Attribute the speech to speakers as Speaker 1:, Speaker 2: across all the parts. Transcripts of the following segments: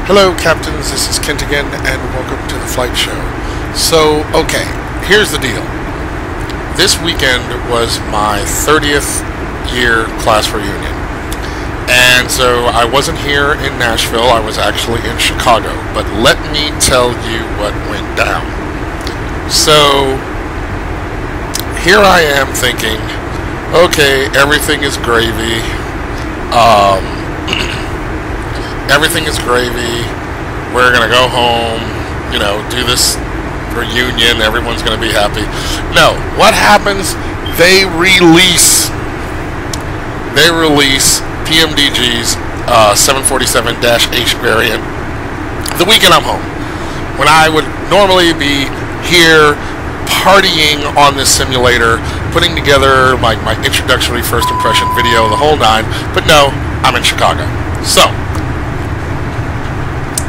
Speaker 1: Hello Captains, this is Kent again, and welcome to the Flight Show. So, okay, here's the deal. This weekend was my 30th year class reunion. And so I wasn't here in Nashville, I was actually in Chicago. But let me tell you what went down. So, here I am thinking, okay, everything is gravy. Everything is gravy. We're gonna go home, you know, do this reunion. Everyone's gonna be happy. No, what happens? They release PMDG's 747-H variant the weekend I'm home, when I would normally be here partying on this simulator, putting together my introductory first impression video, the whole nine. But no, I'm in Chicago. So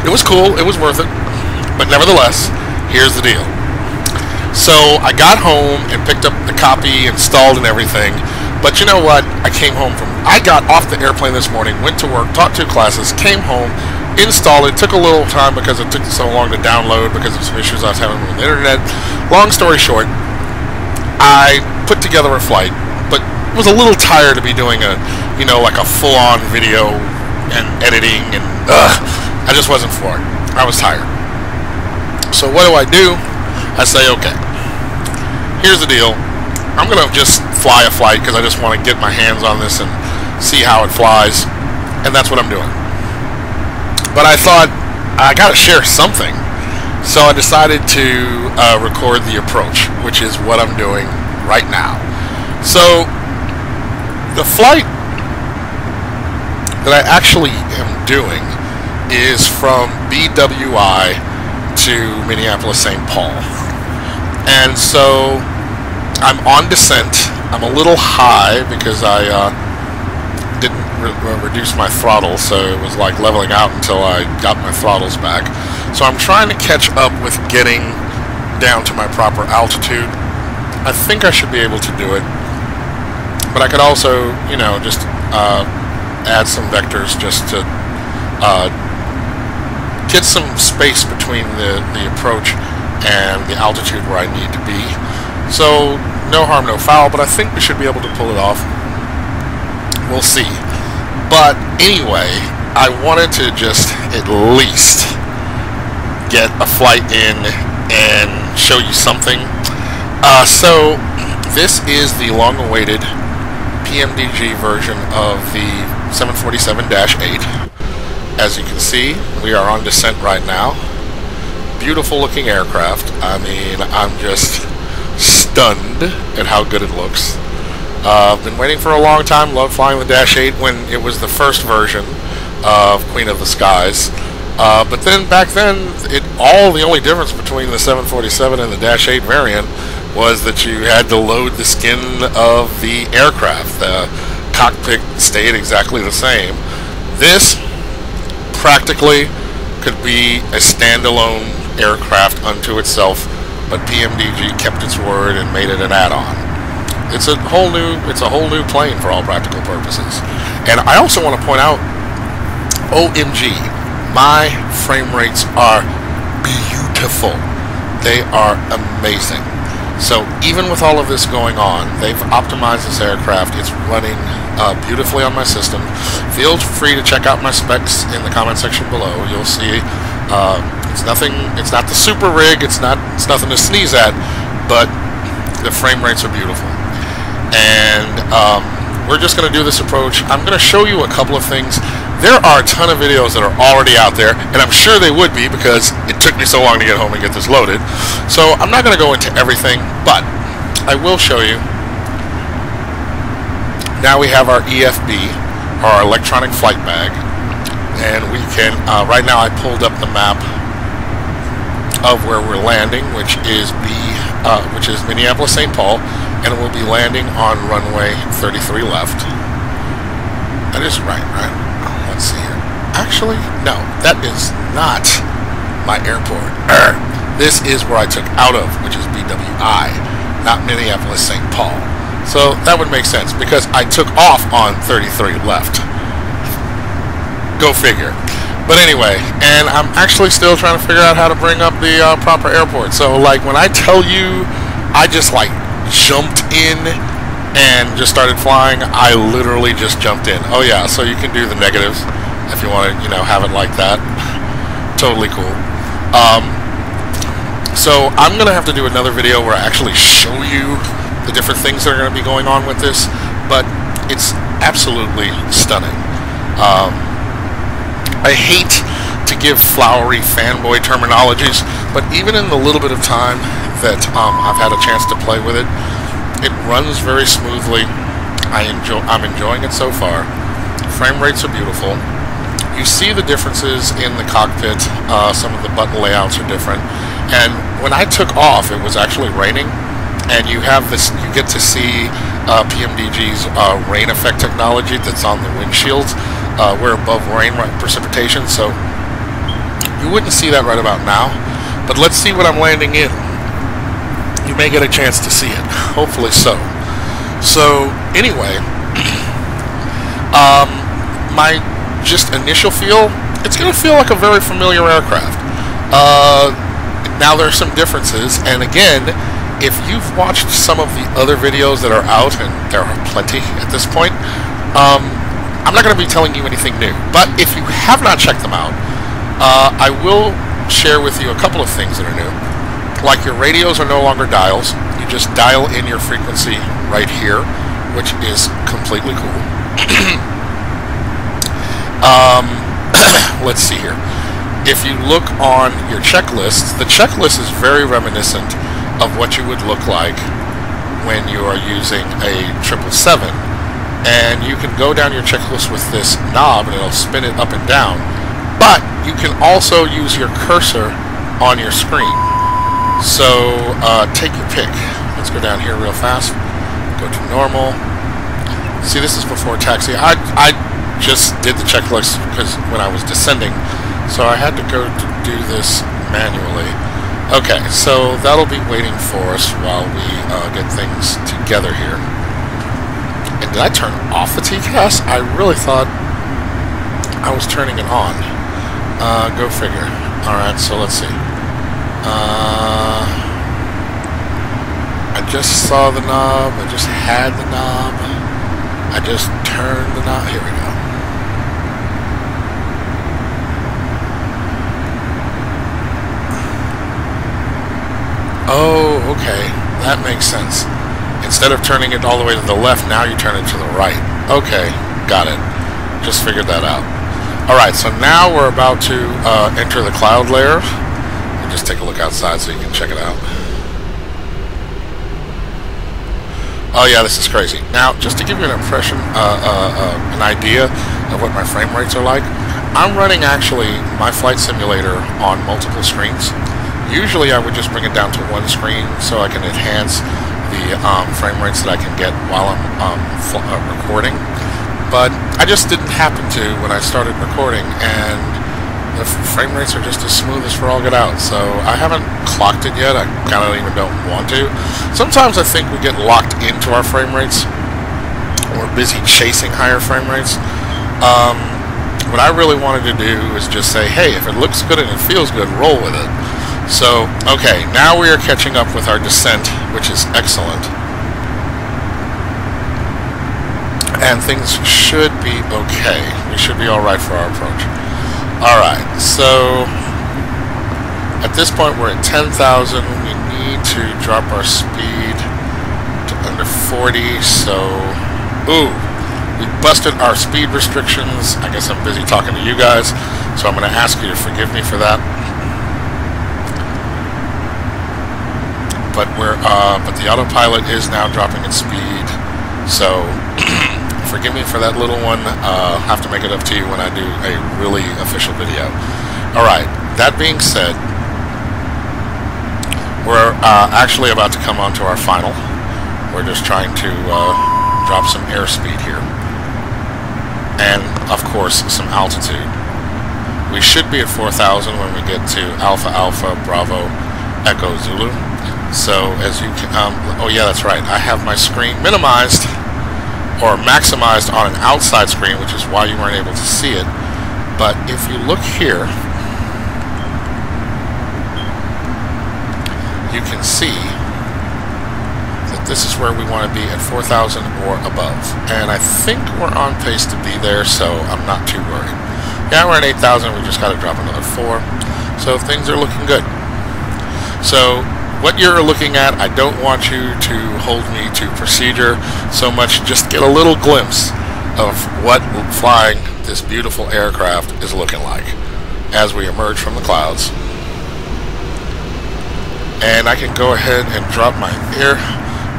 Speaker 1: it was cool, it was worth it, but nevertheless, here's the deal. So I got home and picked up the copy, installed and everything, but you know what? I got off the airplane this morning, went to work, taught 2 classes, came home, installed it. Took a little time because it took so long to download because of some issues I was having with the internet. Long story short, I put together a flight, but was a little tired to be doing a, you know, like a full-on video and editing, and I just wasn't for it. I was tired. So what do? I say, okay, here's the deal. I'm going to just fly a flight because I just want to get my hands on this and see how it flies. And that's what I'm doing. But I thought, I got to share something. So I decided to record the approach, which is what I'm doing right now. So the flight that I actually am doing is from BWI to Minneapolis-St. Paul. And so I'm on descent. I'm a little high because I didn't reduce my throttle, so it was like leveling out until I got my throttles back. So I'm trying to catch up with getting down to my proper altitude. I think I should be able to do it. But I could also, you know, just add some vectors just to get some space between the approach and the altitude where I need to be. So no harm, no foul, but I think we should be able to pull it off. We'll see. But anyway, I wanted to just at least get a flight in and show you something. So this is the long-awaited PMDG version of the 747-8. As you can see, we are on descent right now. Beautiful looking aircraft. I mean, I'm just stunned at how good it looks. I've been waiting for a long time. Loved flying the Dash 8 when it was the first version of Queen of the Skies. But then back then, the only difference between the 747 and the Dash 8 variant was that you had to load the skin of the aircraft. The cockpit stayed exactly the same. This practically could be a standalone aircraft unto itself, but PMDG kept its word and made it an add-on. It's a whole new plane for all practical purposes. And I also want to point out, OMG, my frame rates are beautiful. They are amazing. So even with all of this going on, they've optimized this aircraft. It's running beautifully on my system. Feel free to check out my specs in the comment section below. You'll see it's not the super rig, it's nothing to sneeze at, but the frame rates are beautiful. And we're just going to do this approach. I'm going to show you a couple of things. There are a ton of videos that are already out there, and I'm sure they would be because it took me so long to get home and get this loaded. So I'm not going to go into everything, but I will show you. Now we have our EFB, our electronic flight bag, and we can, right now I pulled up the map of where we're landing, which is Minneapolis-St. Paul, and we'll be landing on runway 33 left. That is right? Let's see here. Actually, no, that is not my airport. This is where I took out of, which is BWI, not Minneapolis-St. Paul. So that would make sense because I took off on 33 left. Go figure. But anyway, and I'm actually still trying to figure out how to bring up the proper airport. So like when I tell you I just like jumped in and just started flying, I literally just jumped in. Oh yeah, so you can do the negatives if you want to, you know, have it like that. Totally cool. So I'm gonna have to do another video where I actually show you the different things that are going to be going on with this, but it's absolutely stunning. I hate to give flowery fanboy terminologies, but even in the little bit of time that I've had a chance to play with it, it runs very smoothly. I'm enjoying it so far. Frame rates are beautiful. You see the differences in the cockpit. Some of the button layouts are different. And when I took off, it was actually raining, and you have this. You get to see PMDG's rain effect technology that's on the windshields. We're above rain precipitation, so you wouldn't see that right about now. But let's see what I'm landing in. You may get a chance to see it. Hopefully so. So anyway, my just initial feel, it's going to feel like a very familiar aircraft. Now there are some differences, and again, if you've watched some of the other videos that are out, and there are plenty at this point, I'm not going to be telling you anything new. But if you have not checked them out, I will share with you a couple of things that are new. Like your radios are no longer dials. You just dial in your frequency right here, which is completely cool. Let's see here. If you look on your checklist, the checklist is very reminiscent of what you would look like when you are using a 777. And you can go down your checklist with this knob and it'll spin it up and down. But you can also use your cursor on your screen. So take your pick. Let's go down here real fast. Go to normal. See, this is before taxi. I just did the checklist because when I was descending, so I had to go to do this manually. Okay, so that'll be waiting for us while we get things together here. And did I turn off the TCAS? I really thought I was turning it on. Go figure. Alright, so let's see. I just saw the knob. I just had the knob. I just turned the knob. Here we go. Oh, okay. That makes sense. Instead of turning it all the way to the left, now you turn it to the right. Okay, got it. Just figured that out. Alright, so now we're about to enter the cloud layer. We'll just take a look outside so you can check it out. Oh yeah, this is crazy. Now, just to give you an impression, an idea of what my frame rates are like, I'm running actually my flight simulator on multiple screens. Usually I would just bring it down to one screen so I can enhance the frame rates that I can get while I'm recording. But I just didn't happen to when I started recording, and the frame rates are just as smooth as for all get out. So I haven't clocked it yet. I kind of even don't want to. Sometimes I think we get locked into our frame rates. We're busy chasing higher frame rates. What I really wanted to do is just say, hey, if it looks good and it feels good, roll with it. So, okay, now we are catching up with our descent, which is excellent. And things should be okay. We should be alright for our approach. Alright, so at this point we're at 10,000. We need to drop our speed to under 40, so... Ooh, we busted our speed restrictions. I guess I'm busy talking to you guys, so I'm going to ask you to forgive me for that. But the autopilot is now dropping its speed, so forgive me for that little one. I'll have to make it up to you when I do a really official video. Alright, that being said, we're actually about to come on to our final. We're just trying to drop some airspeed here. And, of course, some altitude. We should be at 4,000 when we get to Alpha Alpha Bravo Echo Zulu. So, as you can, oh yeah, that's right, I have my screen minimized, or maximized on an outside screen, which is why you weren't able to see it, But if you look here, you can see that this is where we want to be at 4,000 or above. And I think we're on pace to be there, so I'm not too worried. Yeah, we're at 8,000. We just got to drop another 4. So things are looking good. So what you're looking at, I don't want you to hold me to procedure so much. Just get a little glimpse of what flying this beautiful aircraft is looking like as we emerge from the clouds. And I can go ahead and drop my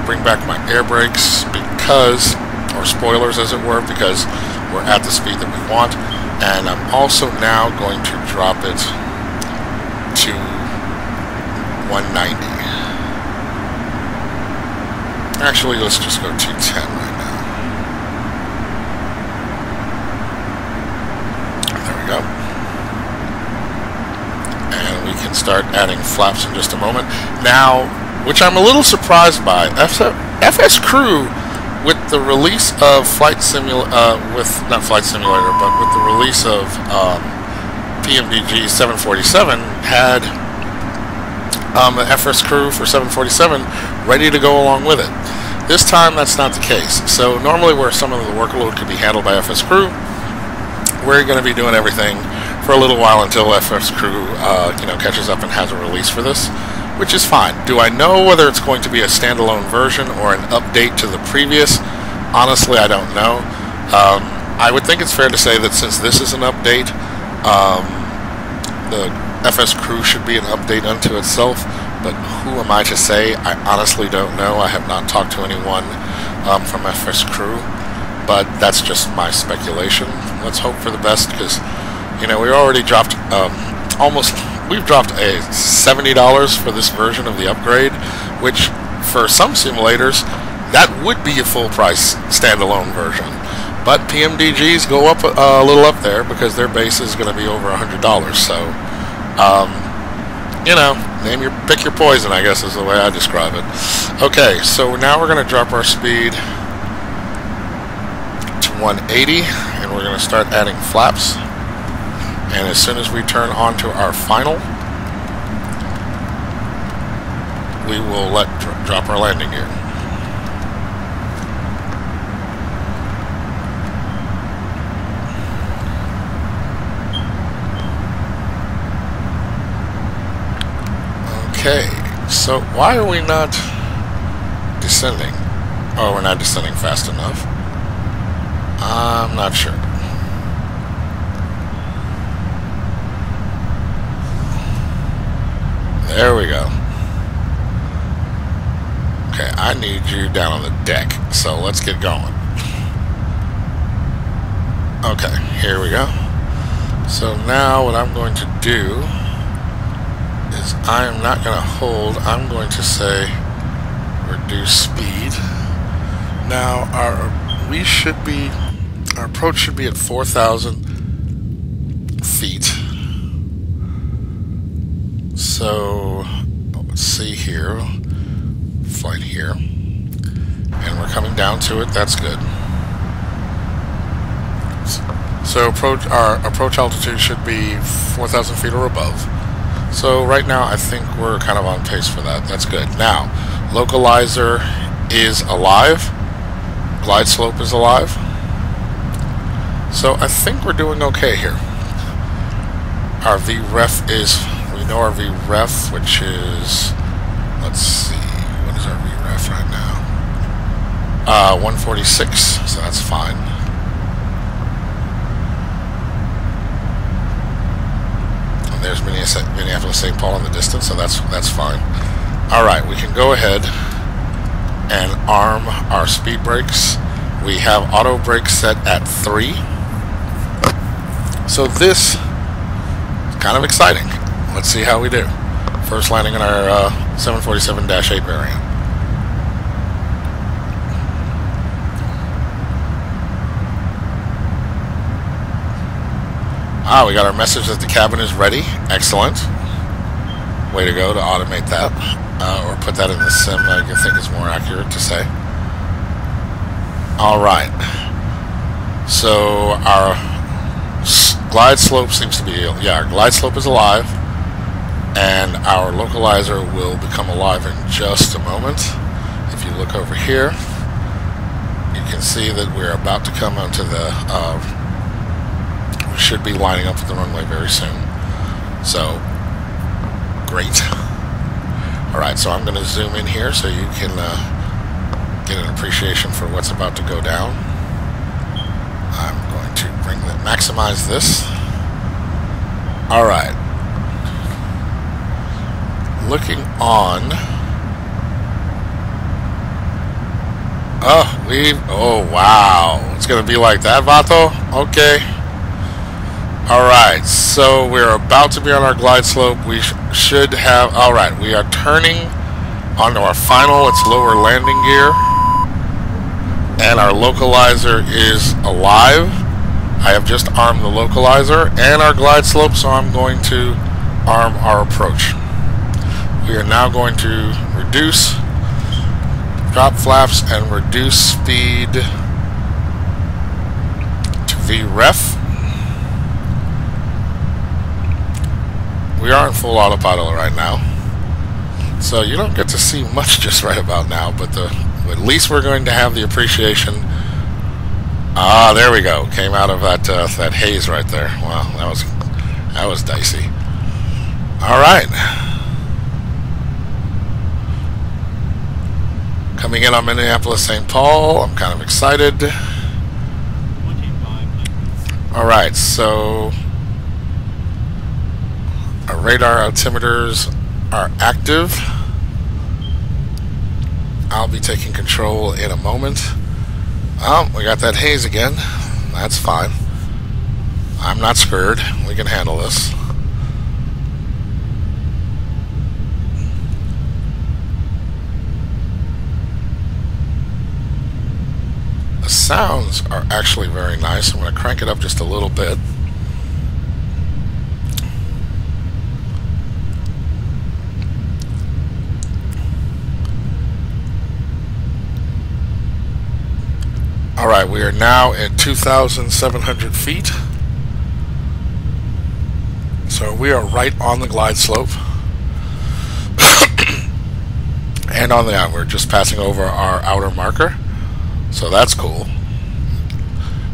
Speaker 1: bring back my air brakes because, or spoilers as it were, because we're at the speed that we want. And I'm also now going to drop it to 190. Actually, let's just go 210 right now. There we go. And we can start adding flaps in just a moment. Now, which I'm a little surprised by, FS Crew, with the release of Flight Simulator, not Flight Simulator, but with the release of PMDG 747, had the FS Crew for 747 ready to go along with it. This time, that's not the case. So normally, where some of the workload could be handled by FS Crew, we're going to be doing everything for a little while until FS Crew, catches up and has a release for this, which is fine. Do I know whether it's going to be a standalone version or an update to the previous? Honestly, I don't know. I would think it's fair to say that since this is an update, the FS Crew should be an update unto itself, but who am I to say? I honestly don't know. I have not talked to anyone from FS Crew, but that's just my speculation. Let's hope for the best, because we already dropped we've dropped a $70 for this version of the upgrade, which for some simulators that would be a full price standalone version. But PMDGs go up a little up there because their base is going to be over $100. So pick your poison, I guess is the way I describe it. Okay, so now we're going to drop our speed to 180, and we're going to start adding flaps. And as soon as we turn on to our final, we will drop our landing gear. Okay, so why are we not descending? Oh, we're not descending fast enough. I'm not sure. There we go. Okay, I need you down on the deck, so let's get going. Okay, here we go. So now what I'm going to do is I am not going to hold. I'm going to say reduce speed. Now our approach should be at 4,000 feet. So let's see here, flight here, and we're coming down to it. That's good. So our approach altitude should be 4,000 feet or above. So right now I think we're kind of on pace for that. That's good. Now, localizer is alive. Glide slope is alive. So I think we're doing okay here. Our VREF is, we know our VREF, which is, let's see, what is our VREF right now? 146, so that's fine. And there's Minneapolis, St. Paul in the distance, so that's fine. All right, we can go ahead and arm our speed brakes. We have auto brakes set at 3. So this is kind of exciting. Let's see how we do. First landing in our 747-8 variant. Ah, we got our message that the cabin is ready. Excellent. Way to go to automate that. Or put that in the sim, I think is more accurate to say. Alright. So glide slope seems to be, yeah, our glide slope is alive, and our localizer will become alive in just a moment. If you look over here, you can see that we're about to come onto the, we should be lining up with the runway very soon. So, great. Alright, so I'm going to zoom in here so you can get an appreciation for what's about to go down. I'm going to maximize this. Alright. Looking on. Oh wow. It's going to be like that, Vato? Okay. Alright, so we're about to be on our glide slope. We should have... Alright, we are turning onto our final, its lower landing gear. And our localizer is alive. I have just armed the localizer and our glide slope, so I'm going to arm our approach. We are now going to reduce drop flaps and reduce speed to VREF. We are in full autopilot right now, so you don't get to see much just right about now, but at least we're going to have the appreciation. Ah, there we go. Came out of that that haze right there. Wow, that was dicey. All right. Coming in on Minneapolis, St. Paul. I'm kind of excited. All right, so our radar altimeters are active. I'll be taking control in a moment. Oh, we got that haze again. That's fine. I'm not scared. We can handle this. The sounds are actually very nice. I'm going to crank it up just a little bit. Alright, we are now at 2,700 feet. So we are right on the glide slope. And on the we're just passing over our outer marker. So that's cool.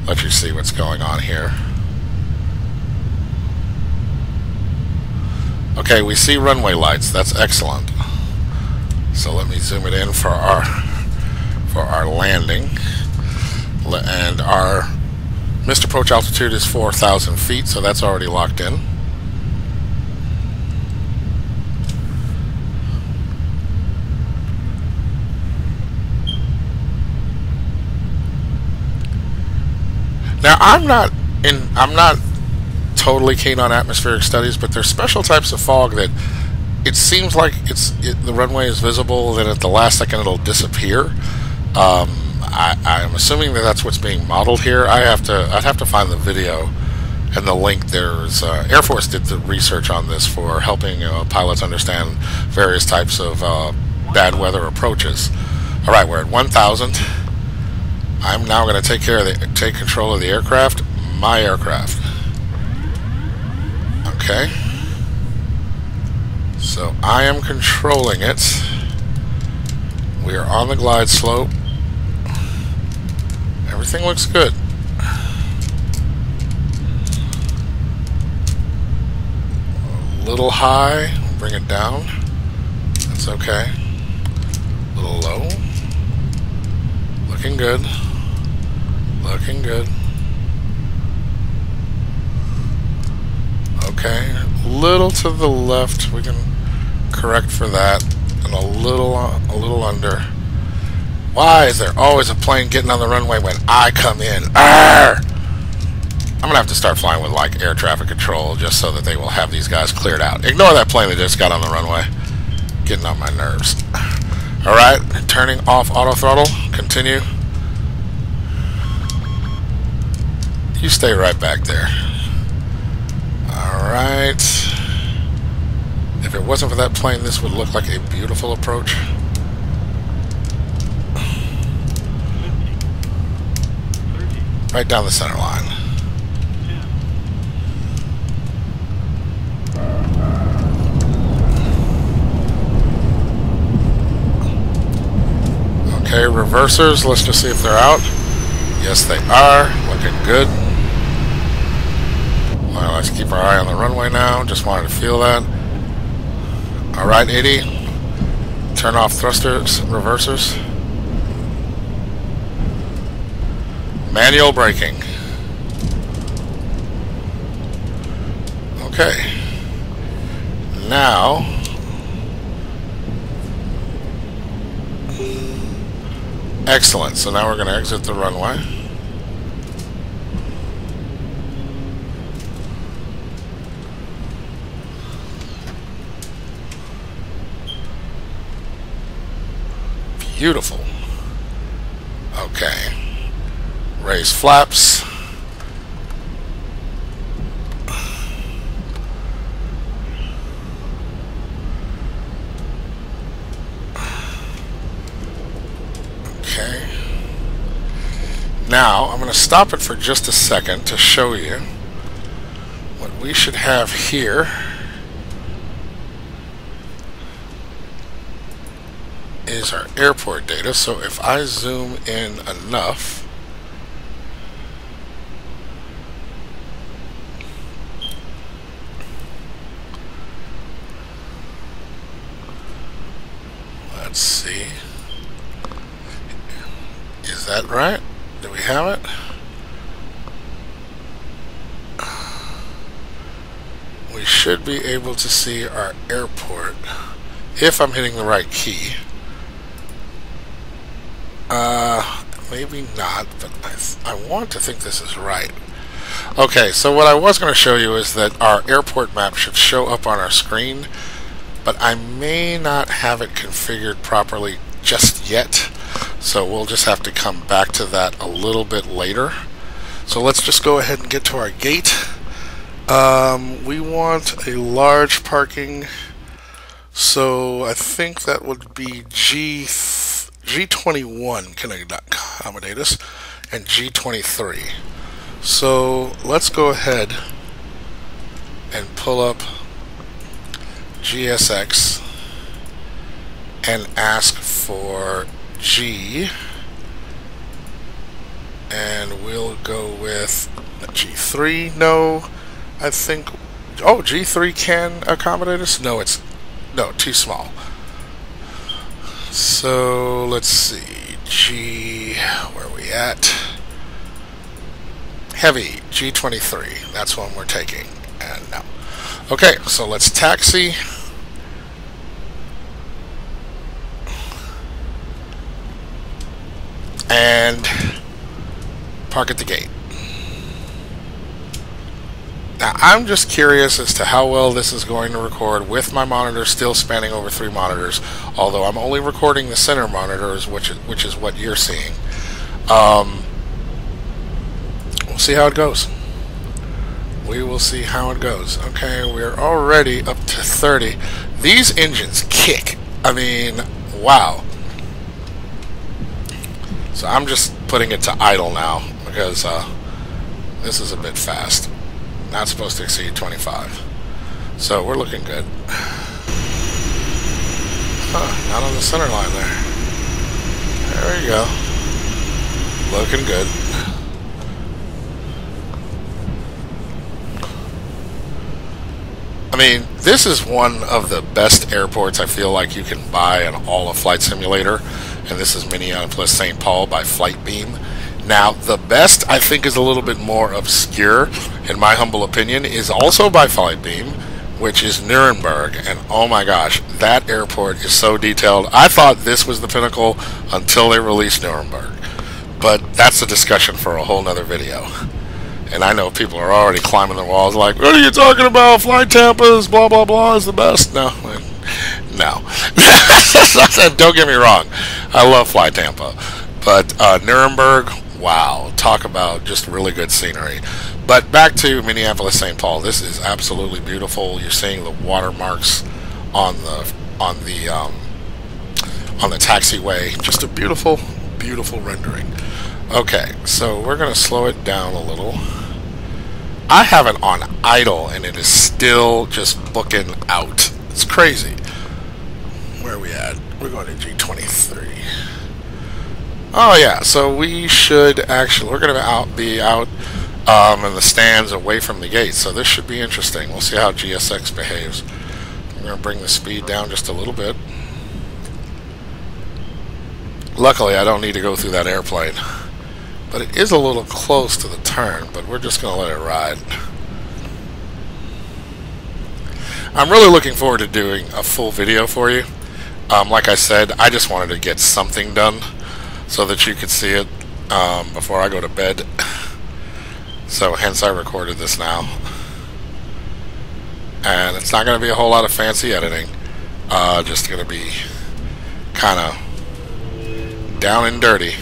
Speaker 1: Let you see what's going on here. Okay, we see runway lights. That's excellent. So let me zoom it in for our landing. And our missed approach altitude is 4,000 feet, so that's already locked in. Now, I'm not totally keen on atmospheric studies, but there's special types of fog that it seems like the runway is visible, then at the last second it'll disappear. I'm assuming that that's what's being modeled here. I'd have to find the video and the link. There's Air Force did the research on this for helping pilots understand various types of bad weather approaches. All right, we're at 1,000. I'm now going to take control of the aircraft, my aircraft. Okay. So I am controlling it. We are on the glide slope. Everything looks good. A little high, bring it down. That's okay. A little low. Looking good. Looking good. Okay, a little to the left. We can correct for that, and a little under. Why is there always a plane getting on the runway when I come in? Arr! I'm gonna have to start flying with like air traffic control just so that they will have these guys cleared out. Ignore that plane that just got on the runway. Getting on my nerves. Alright, turning off auto throttle. Continue. You stay right back there. Alright. If it wasn't for that plane, this would look like a beautiful approach. Right down the center line. Okay, reversers, let's just see if they're out. Yes, they are. Looking good. Well, let's keep our eye on the runway now. Just wanted to feel that. Alright, 80. Turn off thrusters, reversers. Manual braking. Okay. Now, excellent. So now we're going to exit the runway. Beautiful. Okay. Raise flaps. Okay. Now, I'm going to stop it for just a second to show you what we should have here. Is our airport data. So if I zoom in enough, let's see, is that right? Do we have it? We should be able to see our airport if I'm hitting the right key. Maybe not, but I want to think this is right. Okay, so what I was going to show you is that our airport map should show up on our screen, but I may not have it configured properly just yet, so we'll just have to come back to that a little bit later. So let's just go ahead and get to our gate. We want a large parking, so I think that would be G21 can accommodate us, and G23. So let's go ahead and pull up GSX and ask for G, and we'll go with G3. No, I think, oh, G3 can accommodate us? No, it's, no, too small. So let's see, G, where are we at? Heavy, G23, that's one we're taking, and no. Okay, so let's taxi. And park at the gate. Now, I'm just curious as to how well this is going to record with my monitor still spanning over 3 monitors, although I'm only recording the center monitors, which is what you're seeing. We'll see how it goes. We will see how it goes. Okay, we're already up to 30. These engines kick. I mean, wow. So I'm just putting it to idle now because this is a bit fast. Not supposed to exceed 25. So we're looking good. Huh, not on the center line there. There we go. Looking good. I mean, this is one of the best airports I feel like you can buy in all of Flight Simulator. And this is Minneapolis St. Paul by Flightbeam. Now, the best, I think, is a little bit more obscure, in my humble opinion, is also by Flightbeam, which is Nuremberg. And oh my gosh, that airport is so detailed. I thought this was the pinnacle until they released Nuremberg. But that's a discussion for a whole nother video. And I know people are already climbing the walls like, what are you talking about? Flight Tampa's blah, blah, blah is the best. No. No. Don't get me wrong. I love Flight Tampa. But Nuremberg, wow. Talk about just really good scenery. But back to Minneapolis St. Paul. This is absolutely beautiful. You're seeing the watermarks on the taxiway. Just a beautiful, beautiful rendering. Okay, so we're going to slow it down a little. I have it on idle, and it is still just booking out. It's crazy. Where are we at? We're going to G23. Oh yeah, so we should actually, we're going to be out in the stands away from the gate, so this should be interesting. We'll see how GSX behaves. I'm going to bring the speed down just a little bit. Luckily, I don't need to go through that airplane, but it is a little close to the turn, but we're just going to let it ride. I'm really looking forward to doing a full video for you. Like I said, I just wanted to get something done so that you could see it before I go to bed. So hence I recorded this now. And it's not going to be a whole lot of fancy editing. Just going to be kind of down and dirty.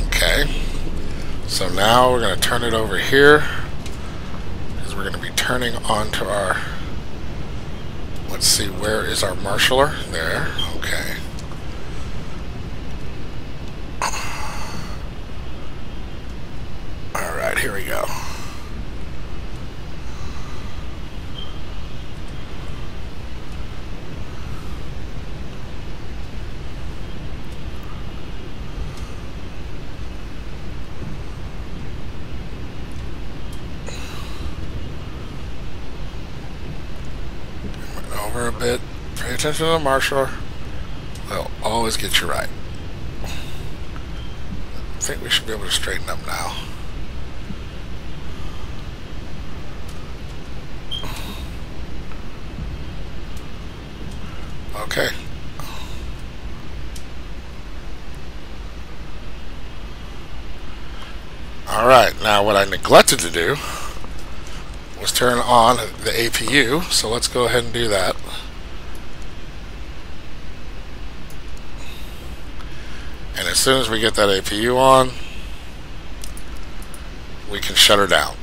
Speaker 1: Okay. So now we're going to turn it over here, because we're going to be turning onto our, let's see, where is our marshaller? There, okay. Alright, here we go. Over a bit. Pay attention to the marshaller. They'll always get you right. I think we should be able to straighten up now. Okay. Alright, now what I neglected to do was turn on the APU, so let's go ahead and do that. And as soon as we get that APU on, we can shut her down.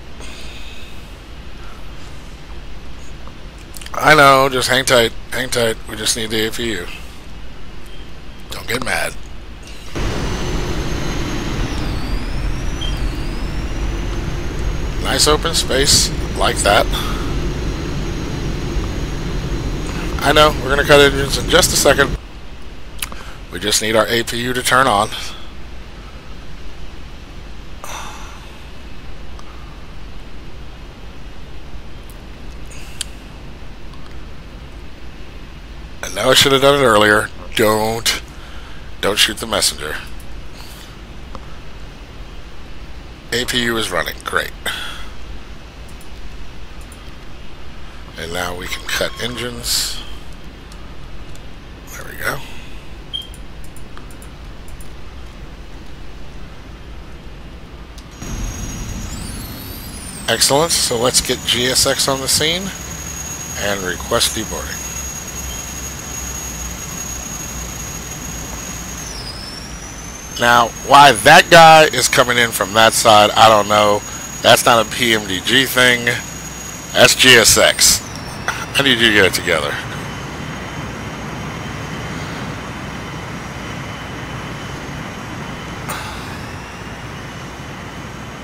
Speaker 1: I know, just hang tight, we just need the APU. Don't get mad. Nice open space. Like that. I know, we're going to cut engines in just a second. We just need our APU to turn on. I know I should have done it earlier. Don't shoot the messenger. APU is running. Great. And now we can cut engines. There we go. Excellent. So let's get GSX on the scene and request deboarding. Now, why that guy is coming in from that side, I don't know. That's not a PMDG thing. That's GSX. I need you to get it together.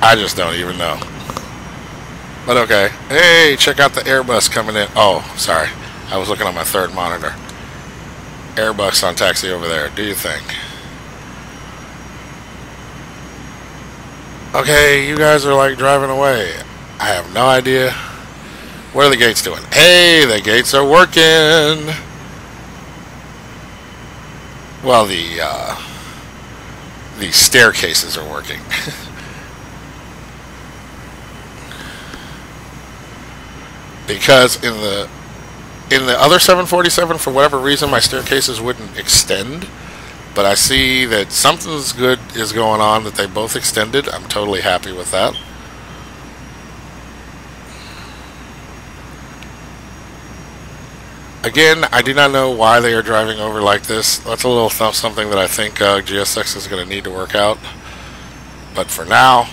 Speaker 1: I just don't even know. But okay. Hey, check out the Airbus coming in. Oh, sorry. I was looking on my third monitor. Airbus on taxi over there. Do you think? Okay, you guys are like driving away. I have no idea. What are the gates doing? Hey, the gates are working. Well, the staircases are working. Because in the other 747, for whatever reason, my staircases wouldn't extend. But I see that something's good is going on, that they both extended. I'm totally happy with that. Again, I do not know why they are driving over like this. That's a little something that I think GSX is going to need to work out. But for now,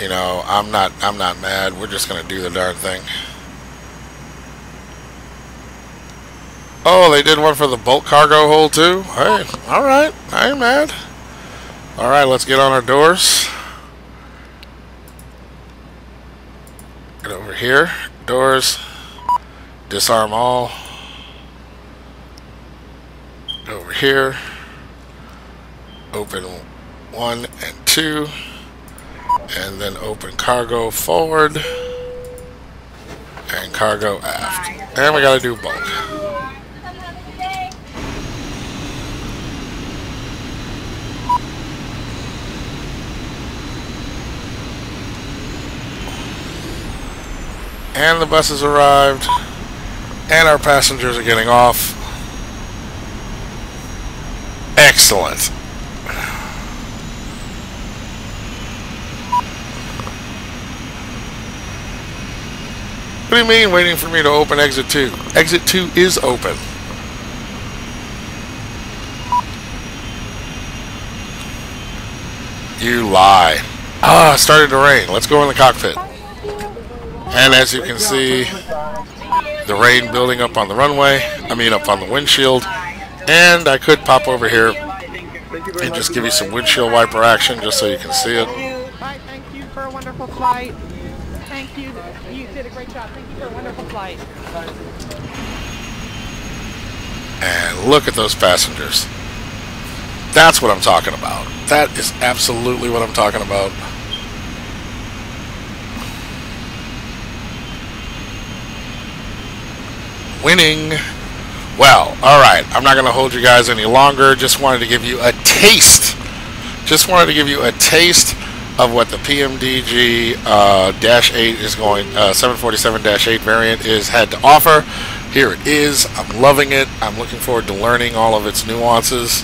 Speaker 1: you know, I'm not mad. We're just going to do the darn thing. Oh, they did one for the bulk cargo hold too? Hey, alright. I ain't mad. Alright, let's get on our doors. Get over here. Doors. Disarm all. Over here. Open 1 and 2. And then open cargo forward. And cargo aft. And we gotta do bulk. And the bus has arrived. And our passengers are getting off. Excellent. What do you mean waiting for me to open exit 2? Exit 2 is open. You lie. Ah, it started to rain. Let's go in the cockpit. And as you can see, the rain building up on the runway. I mean up on the windshield. And I could pop over here and just give you some windshield wiper action just so you can see it.
Speaker 2: Hi, thank you for a wonderful flight. Thank you. You did a great job. Thank you for a wonderful flight.
Speaker 1: And look at those passengers. That's what I'm talking about. That is absolutely what I'm talking about. Winning. Well, alright. I'm not going to hold you guys any longer. Just wanted to give you a taste. Just wanted to give you a taste of what the PMDG -8 is going, 747-8 variant had to offer. Here it is. I'm loving it. I'm looking forward to learning all of its nuances.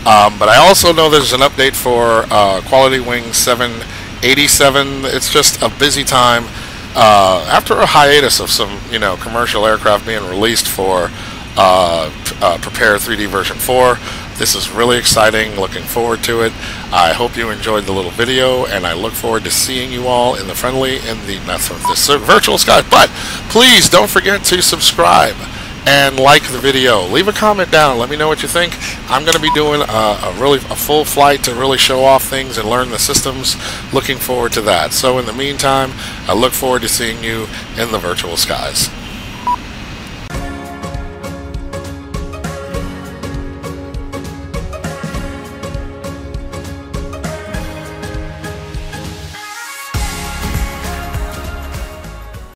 Speaker 1: But I also know there's an update for Quality Wing 787. It's just a busy time. After a hiatus of some, commercial aircraft being released for Prepar3D version 4. This is really exciting. Looking forward to it. I hope you enjoyed the little video, and I look forward to seeing you all in the virtual skies. But please don't forget to subscribe and like the video. Leave a comment down. Let me know what you think. I'm going to be doing a full flight to really show off things and learn the systems. Looking forward to that. So in the meantime, I look forward to seeing you in the virtual skies.